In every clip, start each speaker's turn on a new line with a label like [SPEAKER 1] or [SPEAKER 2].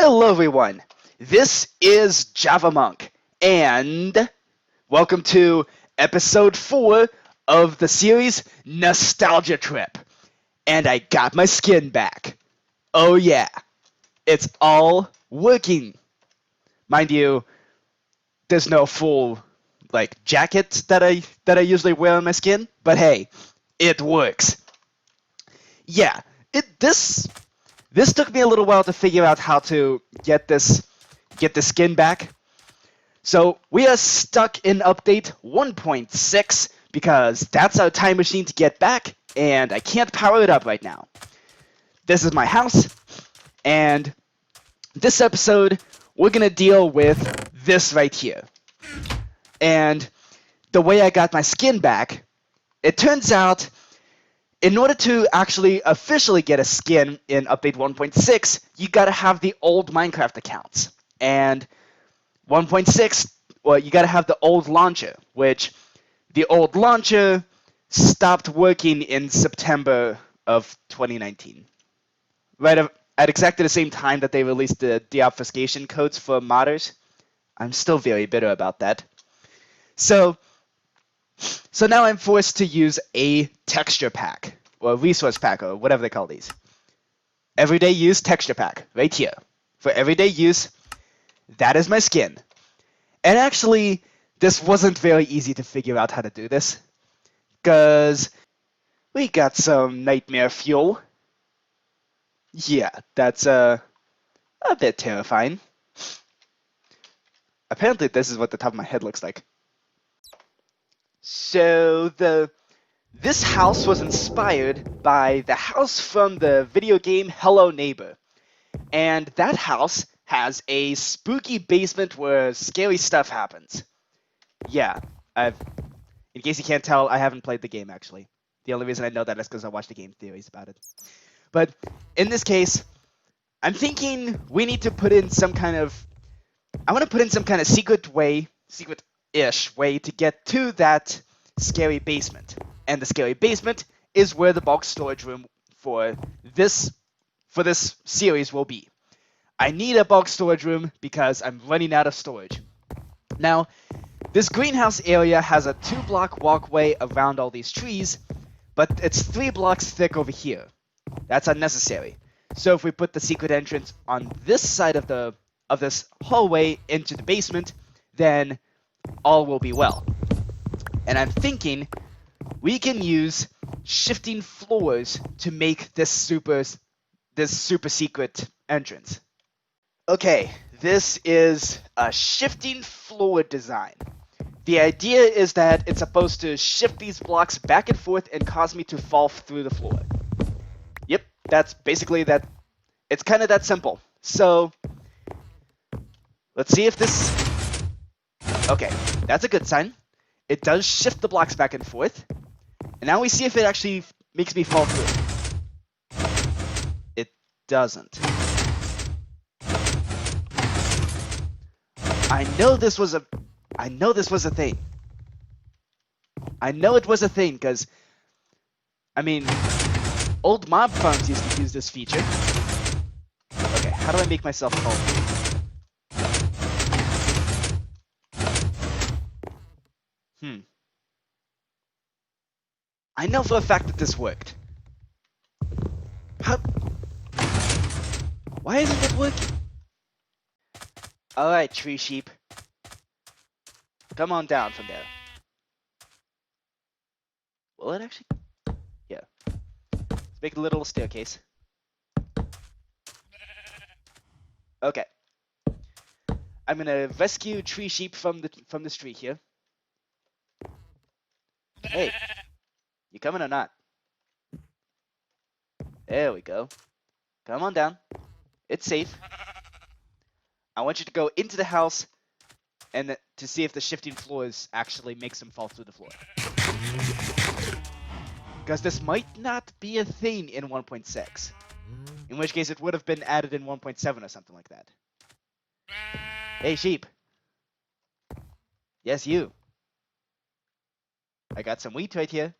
[SPEAKER 1] Hello everyone, this is Javamonk, and welcome to episode 4 of the series Nostalgia Trip. And I got my skin back. Oh yeah, it's all working. Mind you, there's no full jacket that I usually wear on my skin, but hey, it works. Yeah, this took me a little while to figure out how to get the skin back. So we are stuck in update 1.6 because that's our time machine to get back, and I can't power it up right now. This is my house, and this episode we're gonna deal with this right here. And the way I got my skin back, it turns out in order to actually officially get a skin in update 1.6, you gotta have the old Minecraft accounts. And 1.6, well, you gotta have the old launcher, which the old launcher stopped working in September of 2019. Right at exactly the same time that they released the deobfuscation codes for modders. I'm still very bitter about that. So now I'm forced to use a texture pack, or a resource pack, or whatever they call these. Everyday use texture pack, right here. For everyday use, that is my skin. And actually, this wasn't very easy to figure out how to do this, because we got some nightmare fuel. Yeah, that's a bit terrifying. Apparently, this is what the top of my head looks like. So this house was inspired by the house from the video game Hello Neighbor. And that house has a spooky basement where scary stuff happens. Yeah, in case you can't tell, I haven't played the game actually. The only reason I know that is because I watched the game theories about it. But in this case, I'm thinking we need to put in some kind of... I want to put in some kind of secret-ish way to get to that scary basement. And the scary basement is where the bulk storage room for this series will be. I need a bulk storage room because I'm running out of storage. Now, this greenhouse area has a 2-block walkway around all these trees, but it's 3 blocks thick over here. That's unnecessary. So if we put the secret entrance on this side of this hallway into the basement, then all will be well. And I'm thinking we can use shifting floors to make this super secret entrance. Okay, this is a shifting floor design. The idea is that it's supposed to shift these blocks back and forth and cause me to fall through the floor. Yep, that's basically that. It's kind of that simple. So, let's see if this... Okay, that's a good sign. It does shift the blocks back and forth. And now we see if it actually makes me fall through. It doesn't. I know this was a thing. I know it was a thing, because, I mean, old mob farms used to use this feature. Okay, how do I make myself fall through? I know for a fact that this worked. How? Why isn't it working? Alright, tree sheep. Come on down from there. Will it actually? Yeah. Let's make a little staircase. Okay. I'm gonna rescue tree sheep from this tree here. Hey, you coming or not? There we go. Come on down. It's safe. I want you to go into the house and to see if the shifting floors actually makes them fall through the floor. Because this might not be a thing in 1.6. In which case it would have been added in 1.7 or something like that. Hey, sheep. Yes, you. I got some wheat right here.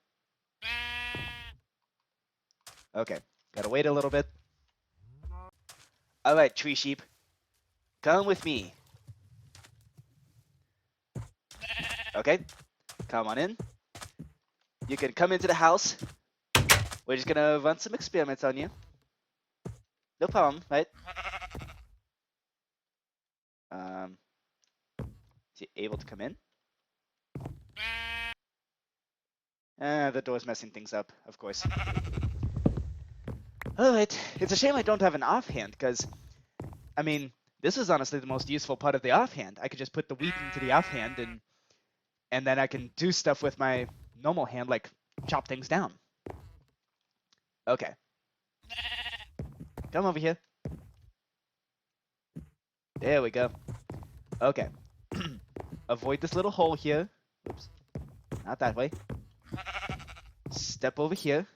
[SPEAKER 1] Okay, gotta wait a little bit. Alright, tree sheep. Come with me. Okay, come on in. You can come into the house. We're just gonna run some experiments on you. No problem, right? Is he able to come in? The door's messing things up, of course. Alright, it's a shame I don't have an offhand, because, I mean, this is honestly the most useful part of the offhand. I could just put the wheat into the offhand, and then I can do stuff with my normal hand, like chop things down. Okay. Come over here. There we go. Okay. Avoid this little hole here. Oops. Not that way. Step over here.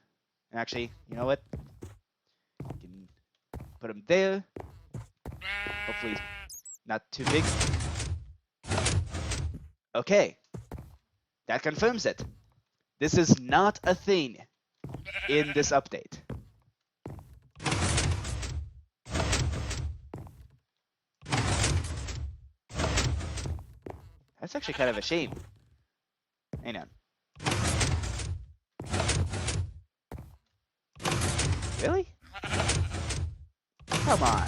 [SPEAKER 1] Actually, you know what? You can put him there. Hopefully not too big. Okay. That confirms it. This is not a thing in this update. That's actually kind of a shame. Hang on. Really? Come on.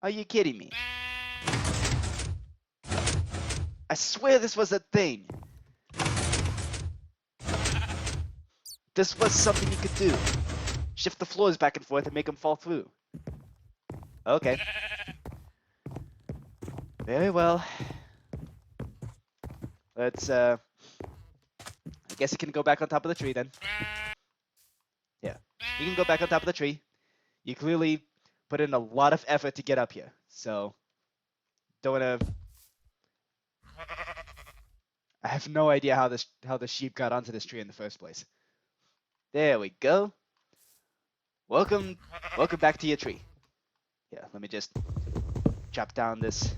[SPEAKER 1] Are you kidding me? I swear this was a thing. This was something you could do. Shift the floors back and forth and make them fall through. Okay. Very well. Let's, I guess you can go back on top of the tree then. Yeah. You can go back on top of the tree. You clearly put in a lot of effort to get up here. So, don't wanna... I have no idea how the sheep got onto this tree in the first place. There we go. Welcome back to your tree. Yeah, let me just chop down this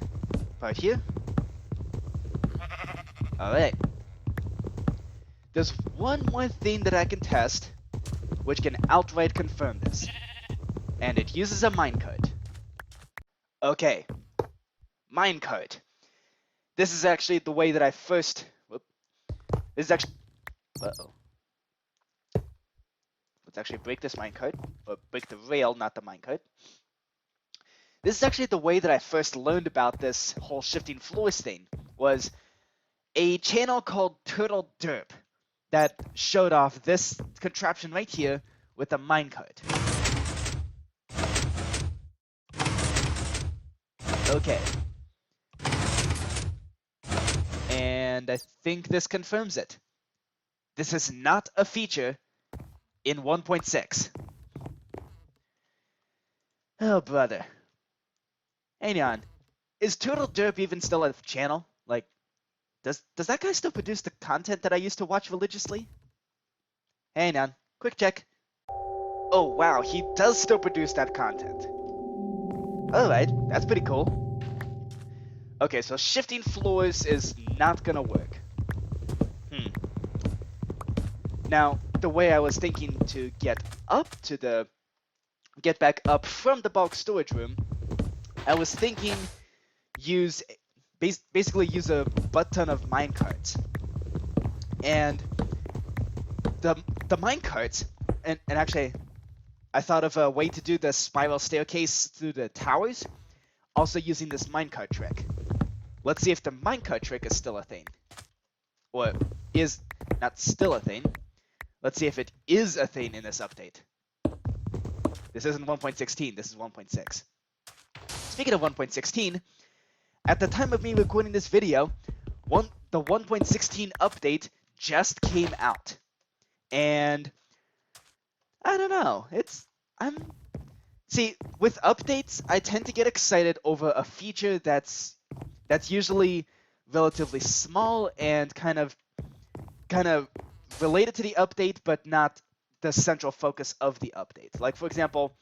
[SPEAKER 1] part here. Alright. There's one more thing that I can test, which can outright confirm this. And it uses a minecart. Okay. Minecart. This is actually the way that I first... Whoop. This is actually... Uh-oh. Let's actually break this minecart. Or break the rail, not the minecart. This is actually the way that I first learned about this whole shifting floors thing. Was a channel called Turtle Derp that showed off this contraption right here with a minecart. Okay. And I think this confirms it. This is not a feature in 1.6. Oh, brother. Hang on. Is Turtle Derp even still a channel? Like, does that guy still produce the content that I used to watch religiously? Hang on. Quick check. Oh, wow. He does still produce that content. Alright. That's pretty cool. Okay, so shifting floors is not gonna work. Now, the way I was thinking to get back up from the bulk storage room, I was thinking basically use a butt ton of minecarts. And the minecarts, and actually, I thought of a way to do the spiral staircase through the towers, also using this minecart trick. Let's see if the minecart trick is still a thing. Or is not still a thing. Let's see if it is a thing in this update. This isn't 1.16, this is 1.6. Speaking of 1.16, at the time of me recording this video, the 1.16 update just came out. And I don't know, see, with updates, I tend to get excited over a feature that's usually relatively small and kind of related to the update, but not the central focus of the update. Like, for example,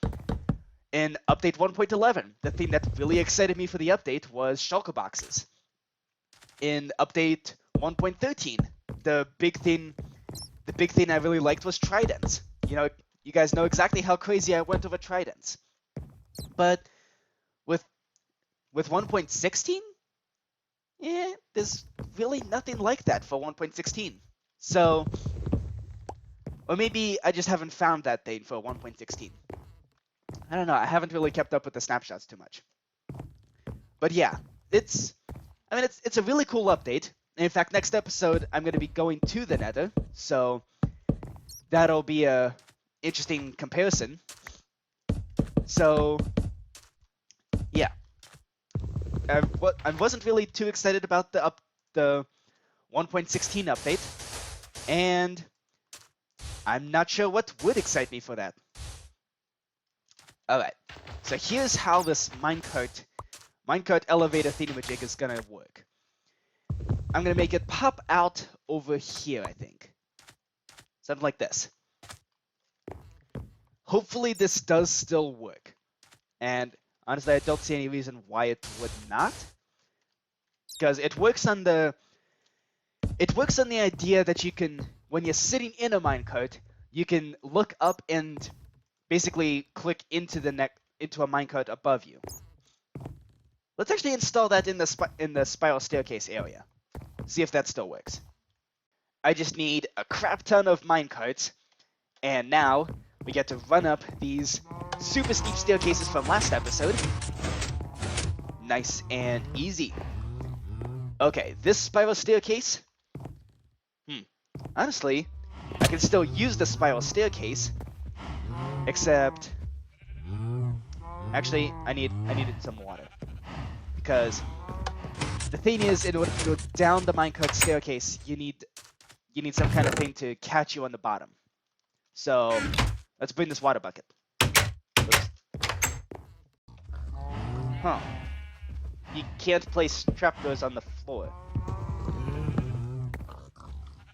[SPEAKER 1] in update 1.11, the thing that really excited me for the update was shulker boxes. In update 1.13, the big thing I really liked was tridents. You know, you guys know exactly how crazy I went over tridents. But with 1.16, yeah, there's really nothing like that for 1.16. So, or maybe I just haven't found that thing for 1.16. I don't know. I haven't really kept up with the snapshots too much. But yeah, it's a really cool update. In fact, next episode I'm going to be going to the Nether, so that'll be a interesting comparison. So yeah, I wasn't really too excited about the 1.16 update, and I'm not sure what would excite me for that. All right, so here's how this minecart elevator thingamajig is gonna work. I'm gonna make it pop out over here, I think. Something like this. Hopefully this does still work. And honestly, I don't see any reason why it would not. Because it works on the idea that you can, when you're sitting in a minecart, you can look up and basically click into a minecart above you. Let's actually install that in the spiral staircase area. See if that still works. I just need a crap ton of minecarts, and now we get to run up these super steep staircases from last episode. Nice and easy. Okay, this spiral staircase. Honestly, I can still use the spiral staircase, except actually I needed some water, because the thing is, in order to go down the minecart staircase, you need some kind of thing to catch you on the bottom. So let's bring this water bucket. Oops. Huh. You can't place trapdoors on the floor.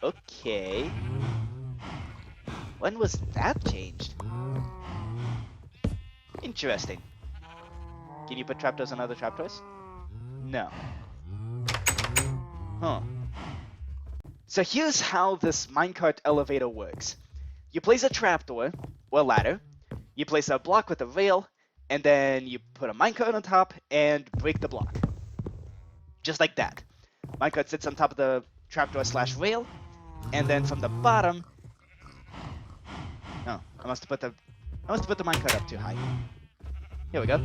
[SPEAKER 1] Okay. When was that changed? Interesting. Can you put trapdoors on other trapdoors? No. Huh. So here's how this minecart elevator works. You place a trapdoor, or ladder, you place a block with a rail, and then you put a minecart on top and break the block. Just like that. Minecart sits on top of the trapdoor / rail, and then from the bottom... Oh, I must have put the minecart up too high. Here we go.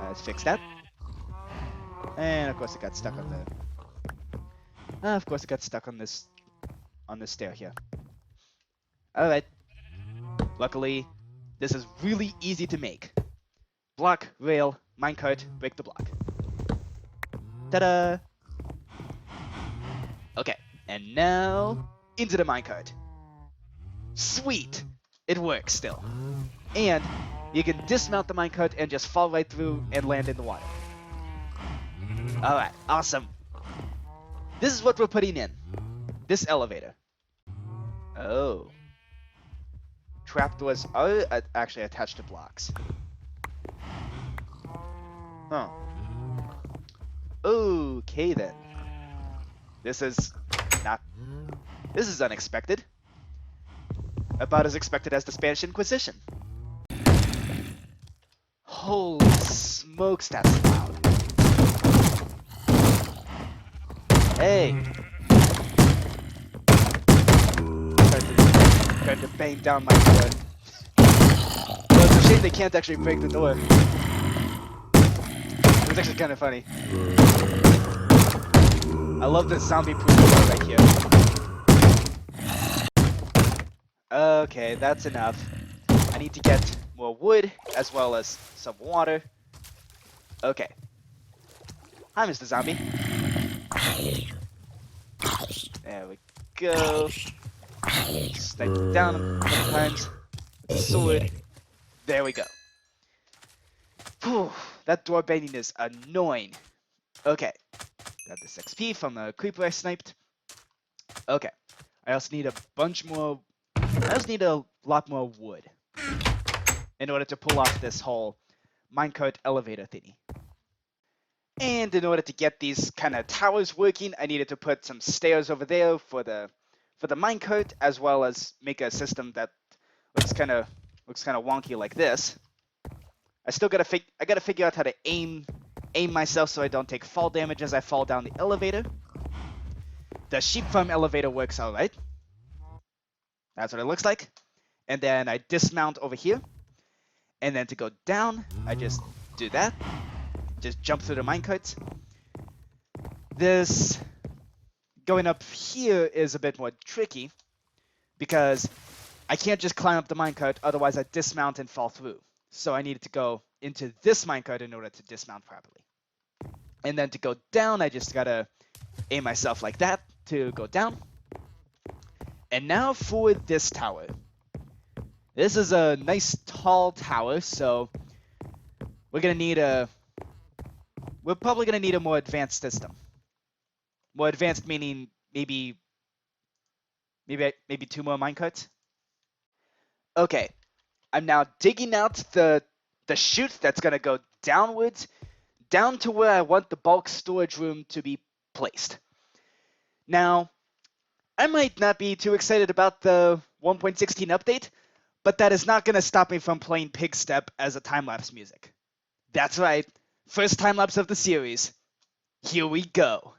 [SPEAKER 1] Let's fix that. And of course it got stuck on the... of course it got stuck on this stair here. Alright. Luckily, this is really easy to make. Block, rail, minecart, break the block. Ta-da! Okay, and now into the minecart. Sweet! It works still. And you can dismount the minecart and just fall right through and land in the water. Alright, awesome. This is what we're putting in. This elevator. Oh. Trapdoors are actually attached to blocks. Huh. Okay then. This is unexpected. About as expected as the Spanish Inquisition. Holy smokes, that's loud. Hey! Tried to bang down my door. Well, it's a shame they can't actually break the door. It's actually kind of funny. I love this zombie-proof door right here. Okay, that's enough. I need to get more wood, as well as some water. Okay. Hi, Mr. Zombie. There we go. Snipe it down a couple times with the sword. There we go. Whew, that door banging is annoying. Okay. Got this XP from the creeper I sniped. Okay. I also need a lot more wood in order to pull off this whole minecart elevator thingy. And in order to get these kind of towers working, I needed to put some stairs over there for the minecart, as well as make a system that looks kind of wonky like this. I gotta figure out how to aim myself so I don't take fall damage as I fall down the elevator. The sheep farm elevator works alright. That's what it looks like. And then I dismount over here. And then to go down, I just do that. Just jump through the minecarts. This going up here is a bit more tricky because I can't just climb up the minecart, otherwise I dismount and fall through. So I needed to go into this minecart in order to dismount properly. And then to go down, I just gotta aim myself like that to go down. And now for this tower. This is a nice tall tower, so we're probably gonna need a more advanced system. More advanced meaning maybe 2 more minecarts. Okay, I'm now digging out the chute that's gonna go downwards, down to where I want the bulk storage room to be placed. Now, I might not be too excited about the 1.16 update, but that is not gonna stop me from playing Pig Step as a time-lapse music. That's right, first time-lapse of the series. Here we go.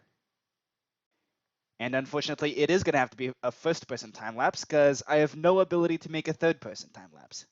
[SPEAKER 1] And unfortunately, it is going to have to be a first-person time-lapse, because I have no ability to make a third-person time-lapse.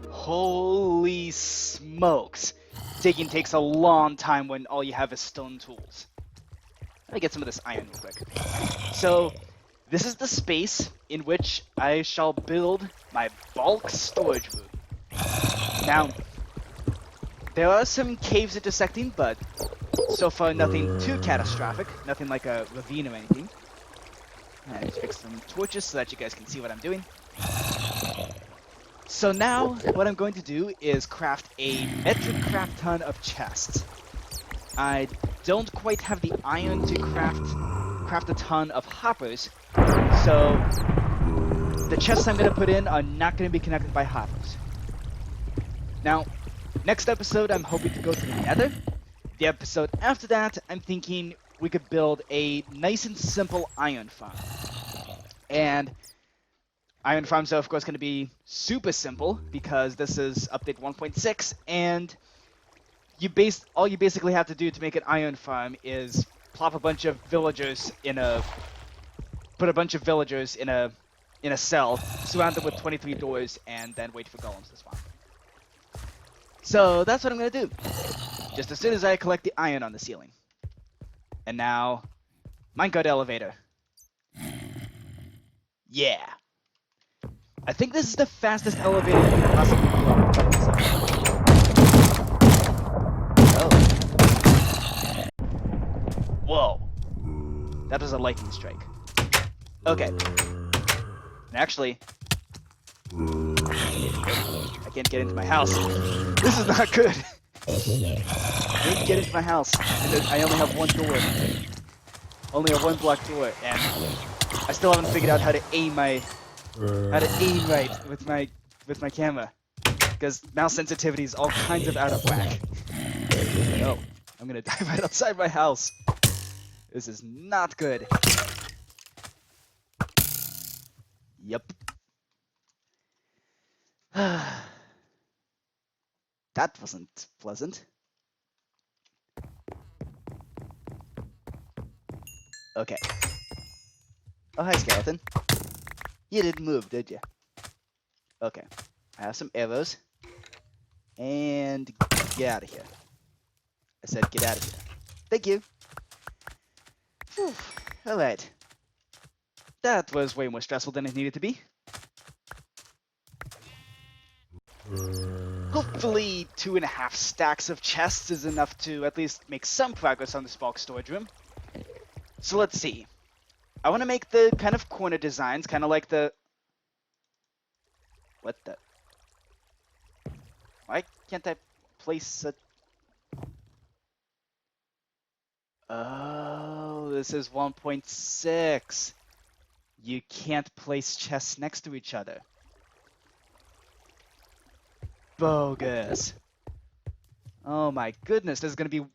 [SPEAKER 1] Holy smokes. Digging takes a long time when all you have is stone tools. Let me get some of this iron real quick. So, this is the space in which I shall build my bulk storage room. Now, there are some caves intersecting, but so far nothing too catastrophic. Nothing like a ravine or anything. I just fix some torches so that you guys can see what I'm doing. So now, what I'm going to do is craft a metric craft ton of chests. I don't quite have the iron to craft a ton of hoppers, so the chests I'm going to put in are not going to be connected by hoppers. Now, next episode I'm hoping to go to the Nether. The episode after that, I'm thinking we could build a nice and simple iron farm. And iron farms are of course going to be super simple because this is update 1.6, and all you basically have to do to make an iron farm is plop a bunch of villagers in a cell, surround them with 23 doors, and then wait for golems to spawn. So that's what I'm gonna do. Just as soon as I collect the iron on the ceiling. And now, minecart elevator. Yeah. I think this is the fastest elevator you can possibly blow. Oh. Whoa. That was a lightning strike. Okay. And actually, I can't get into my house. This is not good. I can't get into my house. I only have one door. Only a one block door, and I still haven't figured out how to aim right with my camera, because mouse sensitivity is all kinds of out of whack. Oh, I'm gonna die right outside my house. This is not good. Yep. That wasn't pleasant. Okay. Oh, hi, skeleton. You didn't move, did you? Okay. I have some arrows. And get out of here. I said get out of here. Thank you. Whew. Alright. That was way more stressful than it needed to be. Hopefully 2.5 stacks of chests is enough to at least make some progress on this bulk storage room. So let's see. I want to make the kind of corner designs, kind of like the... What the... Why can't I place a... Oh, this is 1.6. You can't place chests next to each other. Bogus. Oh my goodness, this is gonna be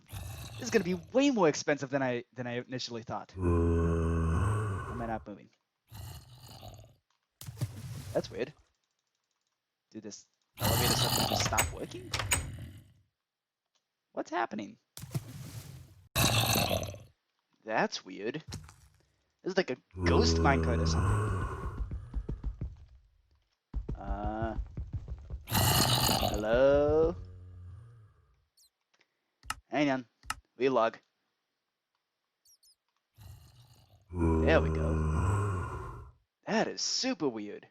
[SPEAKER 1] way more expensive than I initially thought. Am I not moving? That's weird. Did this elevator suddenly just stop working? What's happening? That's weird. This is like a ghost minecart or something. Hello? Hang on. Relog. There we go. That is super weird.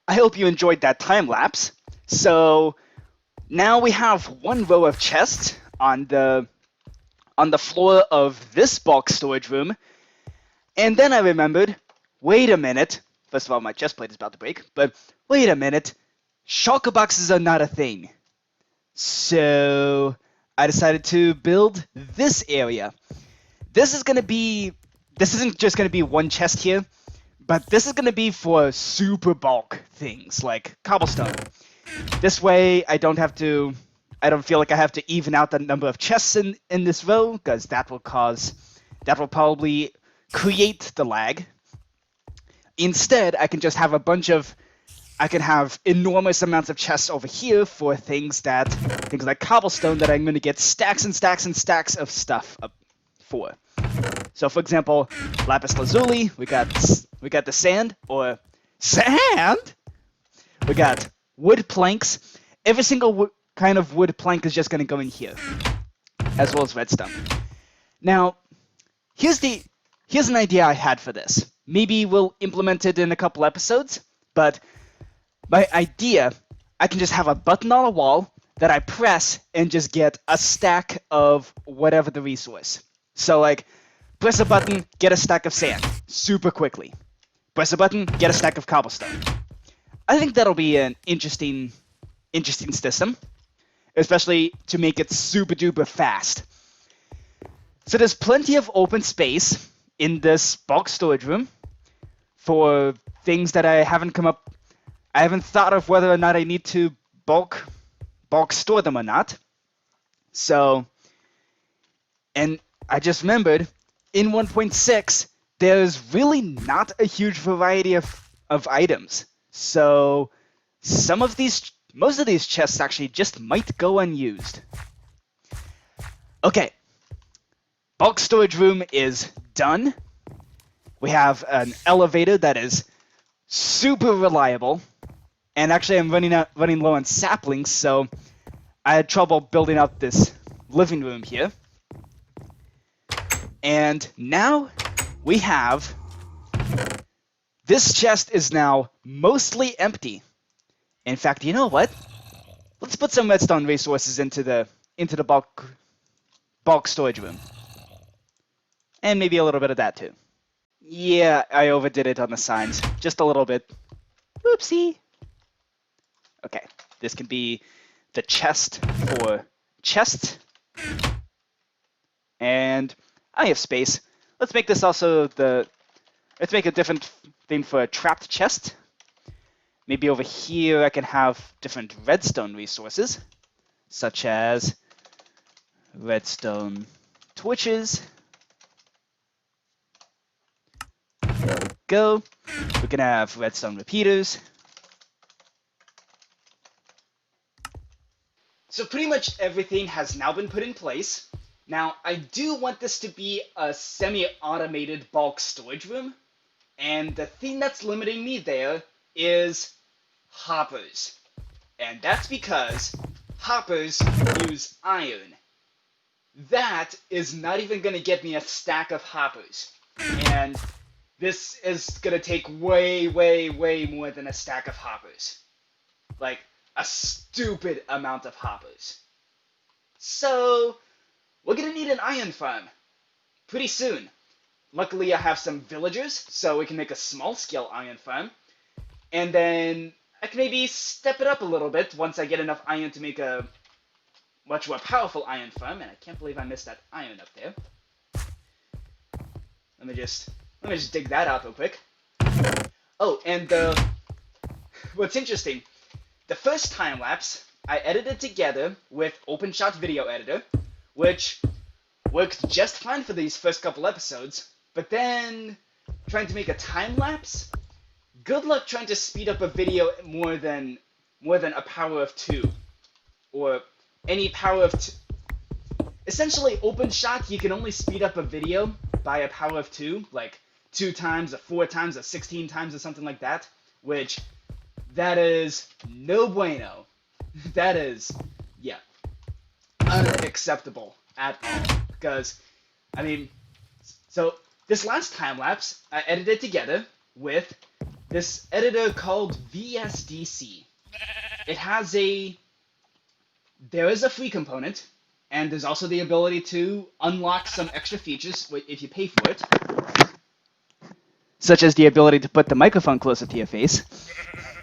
[SPEAKER 1] I hope you enjoyed that time lapse. So now we have one row of chests on the on the floor of this bulk storage room. And then I remembered, wait a minute. First of all, my chest plate is about to break, but wait a minute. Shulker boxes are not a thing. So I decided to build this area. This isn't just going to be one chest here, but this is going to be for super bulk things like cobblestone. This way I don't feel like I have to even out the number of chests in this row, because that will probably create the lag. Instead, I can just have I can have enormous amounts of chests over here for things like cobblestone that I'm going to get stacks and stacks and stacks of stuff up for. So, for example, lapis lazuli, we got the sand, or sand? We got wood planks. Every single kind of wood plank is just going to go in here, as well as redstone. Now, here's an idea I had for this. Maybe we'll implement it in a couple episodes, but my idea, I can just have a button on a wall that I press and just get a stack of whatever the resource. So, like, press a button, get a stack of sand super quickly. Press a button, get a stack of cobblestone. I think that'll be an interesting system, especially to make it super duper fast. So there's plenty of open space in this bulk storage room for things that I haven't thought of whether or not I need to bulk store them or not. So, and I just remembered, in 1.6, there's really not a huge variety of items. So, most of these chests actually just might go unused. Okay, bulk storage room is done. We have an elevator that is super reliable. And actually, I'm running low on saplings, so I had trouble building out this living room here. And now we have this chest is now mostly empty. In fact, you know what? Let's put some redstone resources into the bulk storage room, and maybe a little bit of that too. Yeah, I overdid it on the signs just a little bit. Oopsie. Okay, this can be the chest for chests. And I have space. Let's make this also let's make a different thing for a trapped chest. Maybe over here I can have different redstone resources, such as redstone torches. There we go. We can have redstone repeaters. So pretty much everything has now been put in place. Now, I do want this to be a semi-automated bulk storage room, and the thing that's limiting me there is hoppers. And that's because hoppers use iron. That is not even going to get me a stack of hoppers. And this is going to take way, way, way more than a stack of hoppers. Like, a stupid amount of hoppers. So, we're gonna need an iron farm pretty soon. Luckily, I have some villagers, so we can make a small-scale iron farm. And then I can maybe step it up a little bit once I get enough iron to make a much more powerful iron farm. And I can't believe I missed that iron up there. Let me just dig that out real quick. Oh, and what's interesting, the first time lapse I edited together with OpenShot Video Editor, which worked just fine for these first couple episodes, but then trying to make a time lapse, good luck trying to speed up a video more than a power of 2, or any power of 2. Essentially, OpenShot, you can only speed up a video by a power of 2, like 2 times, or 4 times, or 16 times, or something like that, which that is no bueno. That is, yeah, unacceptable at all. Because, I mean, so this last time lapse, I edited together with this editor called VSDC. There is a free component, And there's also the ability to unlock some extra features if you pay for it, such as the ability to put the microphone closer to your face.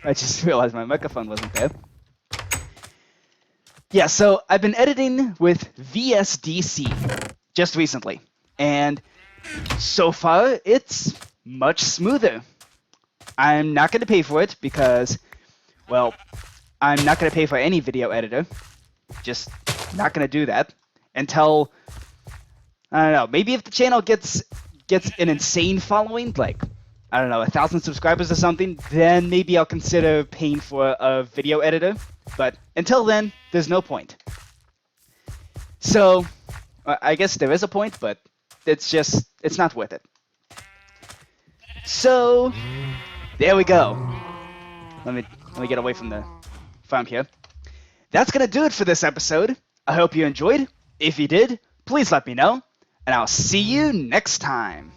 [SPEAKER 1] I just realized my microphone wasn't there. Yeah, so I've been editing with VSDC just recently, and so far it's much smoother. I'm not going to pay for it because, well, I'm not going to pay for any video editor. Just not going to do that until, I don't know, maybe if the channel gets an insane following, like, I don't know, 1,000 subscribers or something, then maybe I'll consider paying for a video editor. But until then, there's no point. So, I guess there is a point, but it's not worth it. So, there we go. Let me get away from the farm here. That's gonna do it for this episode. I hope you enjoyed. If you did, please let me know, and I'll see you next time.